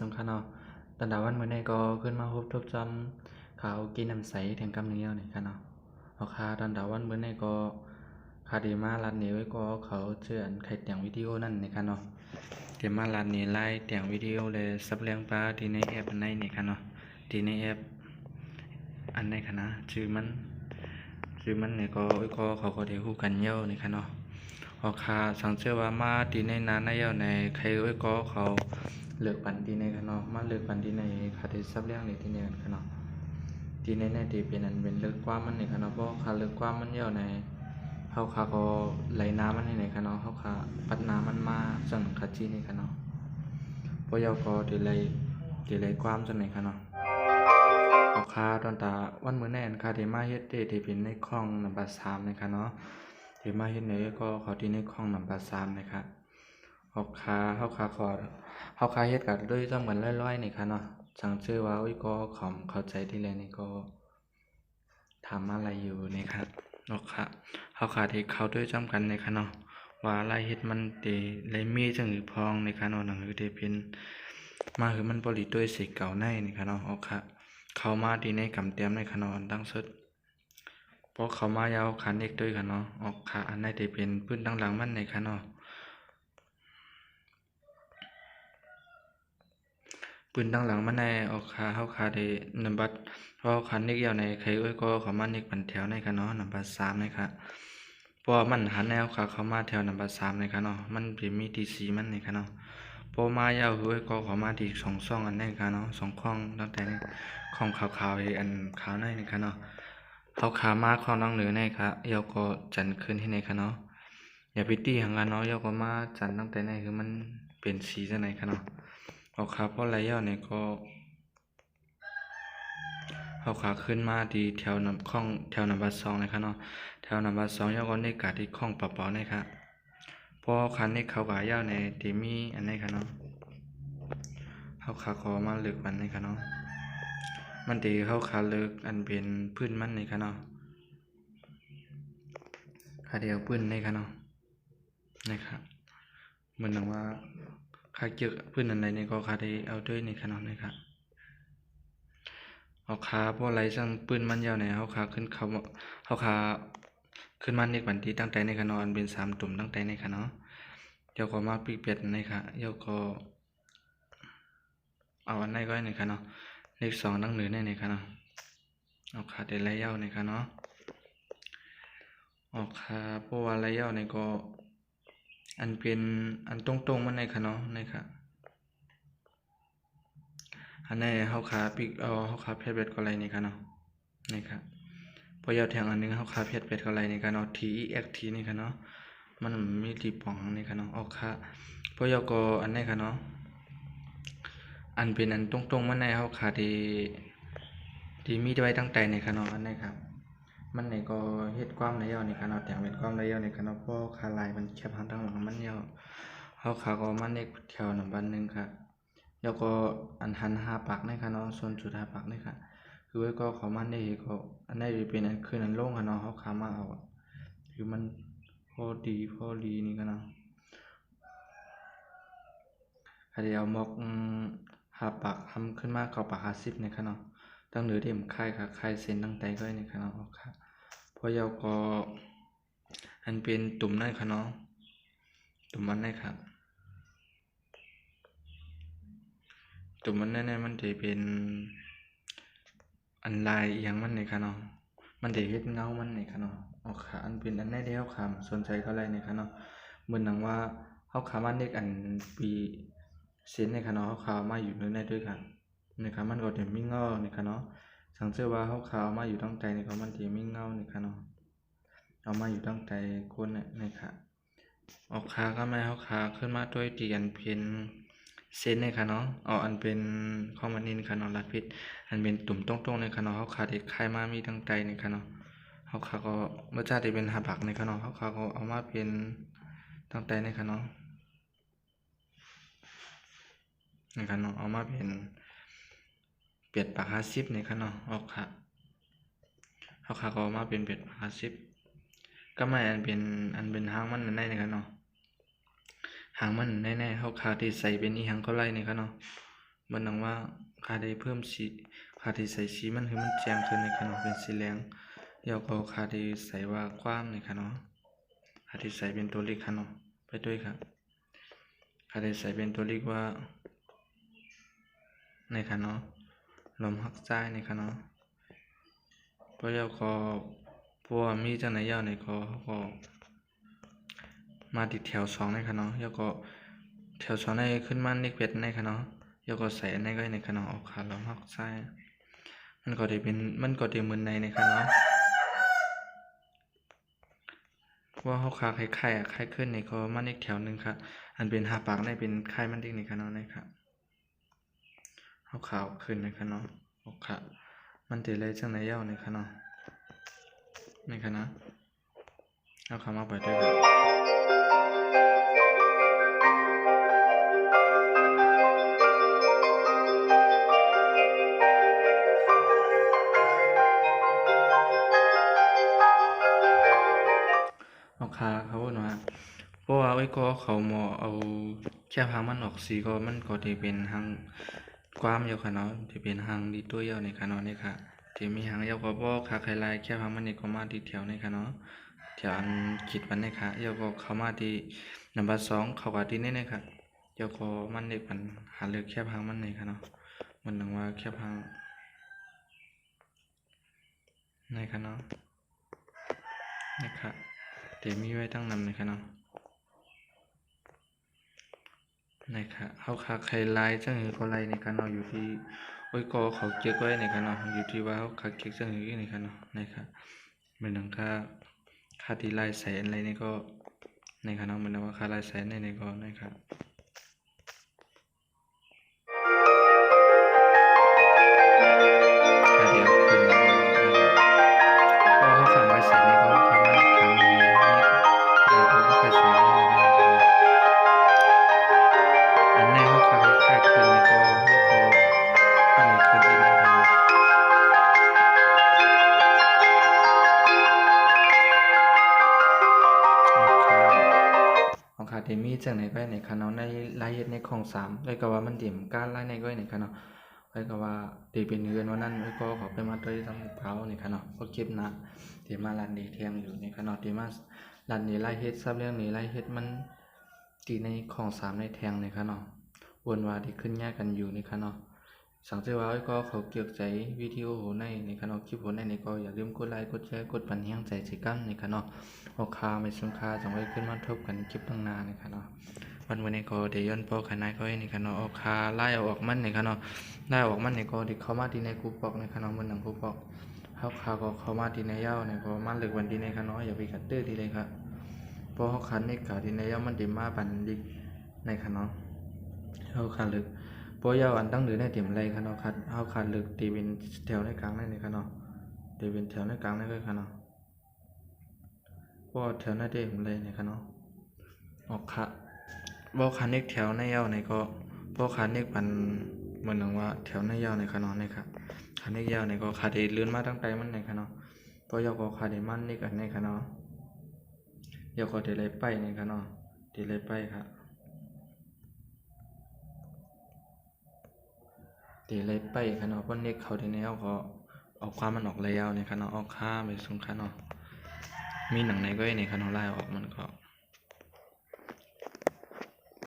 สำคัญเนาะตอนดาวันมื้อนี้ก็ขึ้นมาพบทบจำข่าวกินน้ำใสแถงกำเนียวนี่ค่ะเนาะเอาคาตอนดาวันมื้อนี้ก็คาดีมาร้านนี้ไว้ก็เขาเชื่อนไข่เตียงวิดีโอนั่นนี่ค่ะเนาะเดี๋ยวมาร้านนี้ไล่เตียงวิดีโอเลยซับเลี้ยงปลาที่ในแอปอันไหนนี่ค่ะเนาะที่ในแอปอันไหนค่ะนะชื่อมันนี่ก็เขาก็ได้ฮู้กันเยอะนี่ค่ะเนาะเอาคาสังเกตว่ามาที่ในนั้นในเยอะในใครก็เขาเลือกปันที่ในค่ะเนาะมาเลือกปันที่ในคาที่ซับเลี้ยงในที่ในกันค่ะเนาะที่ในที่เป็นอันเป็นเลือกความมันนี่ค่ะเนาะเพราะคาเลือกความมันเยอะในเฮาคาก็ไหลน้ำมันนี่ค่ะเนาะเฮาคาปัดน้ำมันมาจังคาจีนี่ค่ะเนาะเพราะยาก็ที่ไหลความจังไหนค่ะเนาะเอาคาตอนตาวันมื้อแน่นคาที่มาเฮ็ดที่เป็นในคลองน้ำบาสามนะคะเนาะที่มาเฮ็ดในก็เขาที่ในคลองน้ำบาสามนะคะเอาคาเฮาคาขอเฮาคาเฮ็ดกันด้วยจำกันร้อยๆนี่ค่ะเนาะสังชื่อว่าก็เข้าใจที่แลนี่ก็ทำอะไรอยู่นี่ค่ะเนาะค่ะเฮาคาที่เข้าด้วยจำกันนี่ค่ะเนาะว่าอะไรเฮ็ดมันติเลยมีจังหือพองนี่ค่ะเนาะหนังหือที่เป็นมาคือมันบ่ลิด้วยสิเก่าในนี่ค่ะเนาะเอาค่ะเข้ามาที่ในกำเตรียมในคะเนาะดังสุดพอเข้ามายาวคันเอกด้วยค่ะเนาะออกค่ะอันไหนที่เป็นพื้นดังหลังมันในค่ะเนาะปืนดังหลังมันในออกขาเฮาขาได้นำบัตรเพราะคันเอกยาวในใครก็เข้ามาเอกปันแถวในค่ะเนาะนำบัตร3นะคะเพราะมันหันแนวขาเข้ามาแถวนำบัตร3ในค่ะเนาะมันสิมีที่4มันในค่ะเนาะพอมายาวก็เข้ามาที่2ช่องอันในค่ะเนาะ2ช่องตั้งแต่ช่องขาวๆอันขาวในนี่ค่ะเนาะเฮาขามาข้อน้องเหนือในค่ะยาวก็จันขึ้นให้ในค่ะเนาะอย่าไปตีหังกันเนาะยาวก็มาจันตั้งแต่ในคือมันเป็นสีจังไหนค่ะเนาะเอาขาเพราะไรยาวเนี่ยก็เอาขาขึ้นมาที่แถวนำข้องแถวนำบัด2นะครับเนาะแถวนำบัด2ยาวก็ในกาที่ข้องเปล่าๆนะครับพอคันนี้เขากายาวในที่มีอันนี้ค่ะเนาะเอาขาขอมาเลือกมันนี่ค่ะเนาะมันตีเข้าขาเลือกอันเป็นพื้นมันนี่ค่ะเนาะขาเดียวพื้นนี่ค่ะเนาะนะครับเหมือนว่าขาเกี่ยวพื้นอันใดนี่ก็ขาได้เอาด้วยนี่ค่ะเนาะนะครับเอาขาเพราะไรซังปืนมันยาวในเฮาขาขึ้นเขาเฮาขาขึ้นมาในวันที่ตั้งแต่ในค่ะเนาะอันเป็น3ตุ่มตั้งแต่ในค่ะเนาะเดี๋ยวก็มาปีเปลี่ยนในค่ะเดี๋ยวก็เอาอันไหนก็ในค่ะเนาะเลข2ตั้งเหนือในค่ะเนาะเอาขาได้ระยะในค่ะเนาะเอาขาเพราะว่าระยะในก็อันเป็นอันตรงๆมันในค่ะเนาะในค่ะอันนี้เฮาขาปิกเฮาขาเพชรเบ็ดก็ไรนี่ค่ะเนาะนี่ค่ะพอยาวแทงอันนึงเฮาขาเพชรเบ็ดก็ไรนี่ค่ะเนาะ TEXT นี่ค่ะเนาะมันมีที่ป่องนี่ค่ะเนาะออกค่ะพอยาวก็อันนี้ค่ะเนาะอันเป็นอันตรงๆมันในเฮาขาที่มีไว้ตั้งแต่นี่ค่ะเนาะอันนี้ครับมันนี่ก็เฮ็ดความระยะนี่ค่ะเนาะแต่งเป็นความระยะนี่ค่ะเนาะเพราะขาลายมันแคบทางด้านหลังมันยาวเฮาขาก็มันเอกแถวนำบันนึงค่ะแล้วก็อันหัน5ปากนี่ค่ะเนาะส่วนจุด5ปากนี่ค่ะคือไว้ก็เขามันนี่ก็อันนี้เป็นอันคืนอันโล่งค่ะเนาะเฮาขามาเอาคือมันพอดีนี่ค่ะเนาะเดี๋ยวมอก5ปากทำขึ้นมาเข้าปาก50นี่ค่ะเนาะตั้งเหนือที่มันคายค่ะคายเส้นตั้งแต่ก็นี่ค่ะเนาะค่ะพอยาวก็อันเป็นตุ่มนั่นค่ะเนาะตุ่มมันนี่ค่ะตุ่มมันนั่นมันจะเป็นอันลายอย่างมันนี่ค่ะเนาะมันจะเฮ็ดเงามันนี่ค่ะเนาะเอาค่ะอันเป็นอันไหนที่เฮาขามสนใจเท่าไรนี่ค่ะเนาะเหมือนหนังว่าเฮาขามันเด็กอันปีเส้นนี่ค่ะเนาะเฮาขามาอยู่ในด้วยกันนี่ค่ะมันก็จะมีเงานี่ค่ะเนาะสังเกตว่าเฮาขามาอยู่ตั้งใจนี่ก็มันจะมีเงานี่ค่ะเนาะเอามาอยู่ตั้งใจคนนี่ค่ะออกขาก็ไม่เฮาขาขึ้นมาด้วยที่อันเป็นเส้นนี่ค่ะเนาะอันเป็นข้อมันนี่ค่ะเนาะลัดพิษอันเป็นตุ่มตรงๆในค่ะเนาะเฮาขาที่คายมามีตั้งใจนี่ค่ะเนาะเฮาขาก็บ่จ้าที่เป็นหาผักในค่ะเนาะเฮาขาก็เอามาเป็นตั้งใจในค่ะเนาะนี่ค่ะเนาะเอามาเป็นเปียดปาก50นี่ค่ะเนาะออกค่ะเฮาขาก็เอามาเป็นเปียดปาก50ก็ไม่อันเป็นหางมันในนี่ค่ะเนาะหางมันแน่ๆเฮาขาที่ใส่เป็นอีหังเขาไล่นี่ค่ะเนาะ มันนังว่าคาได้เพิ่มสีคาได้ใส่สีมันให้มันแจ้งขึ้นในค่ะเนาะเป็นสีแดงแล้วก็คาได้ใส่ว่าความในค่ะเนาะคาได้ใส่เป็นตัวเลขค่ะเนาะไปด้วยครับคาได้ใส่เป็นตัวเลขว่าในค่ะเนาะลมหักใจในค่ะเนาะเพราะแล้วก็พวกมีจังไหนยาวในก็มาติดแถว2ในค่ะเนาะแล้วก็แถว2ในขึ้นมาเลขเป็ดในค่ะเนาะแล้วก็ใส่ในก็ในค่ะเนาะออกขาลมหักใจมันก็ได้เหมือนในค่ะเนาะว่าเฮาขาคล้ายๆคล้ายขึ้นนี่ก็มันอีกแถวนึงค่ะอันเป็นหาปากได้เป็นคล้ายมันอีกนี่ค่ะเนาะนี่ค่ะเฮาขาวขึ้นนะคะเนาะออกค่ะมันสิเลยจังได๋ยาวนี่ค่ะเนาะนี่ค่ะนะเอาเข้ามาเปิดด้วยกันเอาขาเขาว่าเพราะว่าไอ้ก็เขาหมอเอาแค่หางมันออกสีก็มันก็สิเป็นหางกว้ามอยู่ค่ะเนาะสิเป็นหางดีตัวยาวนี่ค่ะเนาะนี่ค่ะที่มีหางยาวก็บ่ขาไขลายแค่หางมันนี่ก็มาที่แถวนี่ค่ะเนาะแถวอันคิดมันนี่ค่ะแล้วก็เข้ามาที่นัมเบอร์2เข้ากับที่นี่ค่ะแล้วก็มันนี่ปัญหาเลือกแค่หางมันนี่ค่ะเนาะมันนึงว่าแค่หางนี่ค่ะเนาะนี่ค่ะที่มีไว้ตั้งนำนี่ค่ะเนาะนี่ค่ะเฮาขาไขลายจังหือก็ไล่นี่ค่ะเนาะอยู่ที่โอ้ยก็เขาเก็บไว้นี่ค่ะเนาะอยู่ที่ว่าเฮาขาเก็บจังหือนี่ค่ะเนาะนี่ค่ะมันนึงค่าที่ลายแสนอะไรนี่ก็ในค่ะเนาะมันว่าค่าลายแสนนี่ก็นี่ค่ะค่าเดียวขึ้นนี่ก็นะครับก็เขาฝังไว้แสนนี่ก็คำว่าทางนี้นี่ก็บ่เคยใช้นี่ก็อันนี้เขาค่าขึ้นนี่ก็อันนี้ขึ้นอีกนะครับของขาที่มีจังไหนก็ในค่ะเนาะในรายเฮ็ดในของ3เลยก็ว่ามันเต็มการรายในก็ในค่ะเนาะเลยก็ว่าที่เป็นเงินวันนั้นก็เขาไปมาด้วยทำเท้านี่ค่ะเนาะก็เก็บนะที่มาร้านนี้เที่ยงอยู่นี่ค่ะเนาะที่มาร้านนี้รายเฮ็ดซับเรื่องนี้รายเฮ็ดมันที่ในของ3ในแทงนี่ค่ะเนาะวนว่าที่ขึ้นแยกกันอยู่นี่ค่ะเนาะสังเกตว่าก็เขาเกี่ยวใจวิดีโอในนี่ค่ะเนาะคลิปในนี่ก็อย่าลืมกดไลค์กดแชร์กดปันแฮงใจสิกันนี่ค่ะเนาะโอคาไม่สำคัญจังไว้ขึ้นมาทบกันคลิปตั้งนานนี่ค่ะเนาะวันนี้ก็เดี๋ยวย้อนปอขนาดก็นี่ค่ะเนาะโอคาไล่เอาออกมันนี่ค่ะเนาะไล่ออกมันนี่ก็ที่เข้ามาที่ในกูปอกนี่ค่ะเนาะมันหนังกูปอกเฮาคาก็เข้ามาที่ในยาวนี่ก็มาเลิกวันที่ในค่ะเนาะอย่าไปกัดตื้อที่เลยค่ะเพราะเฮาคันนี่กะที่ในยาวมันได้มาปันดิในค่ะเนาะเฮาคาเลิกเพราะยาวอันตั้งหรือในเต็มไรค่ะเนาะคัดเฮาคาเลิกตีเป็นแถวในกลางนั่นนี่ค่ะเนาะตีเป็นแถวในกลางนั่นก็ค่ะเนาะเพราะแถวในเต็มเลยนี่ค่ะเนาะออกค่ะบ่คันอีกแถวในยาวนี่ก็บ่คันอีกปันเหมือนว่าแถวในยาวนี่ค่ะเนาะนี่ค่ะคันอีกยาวนี่ก็ขาดได้เลื่อนมาตั้งแต่มันนี่ค่ะเนาะเพราะยาวก็ขาดได้มันนี่กันนี่ค่ะเนาะยาวก็ได้เลยไปนี่ค่ะเนาะได้เลยไปค่ะได้เลยไปค่ะเนาะเพราะนี่เขาได้แนวก็ออกความมันออกแล้วนี่ค่ะเนาะออกค่าไปสูงค่ะเนาะมีหนังในก็นี่ค่ะเนาะลายออกมันก็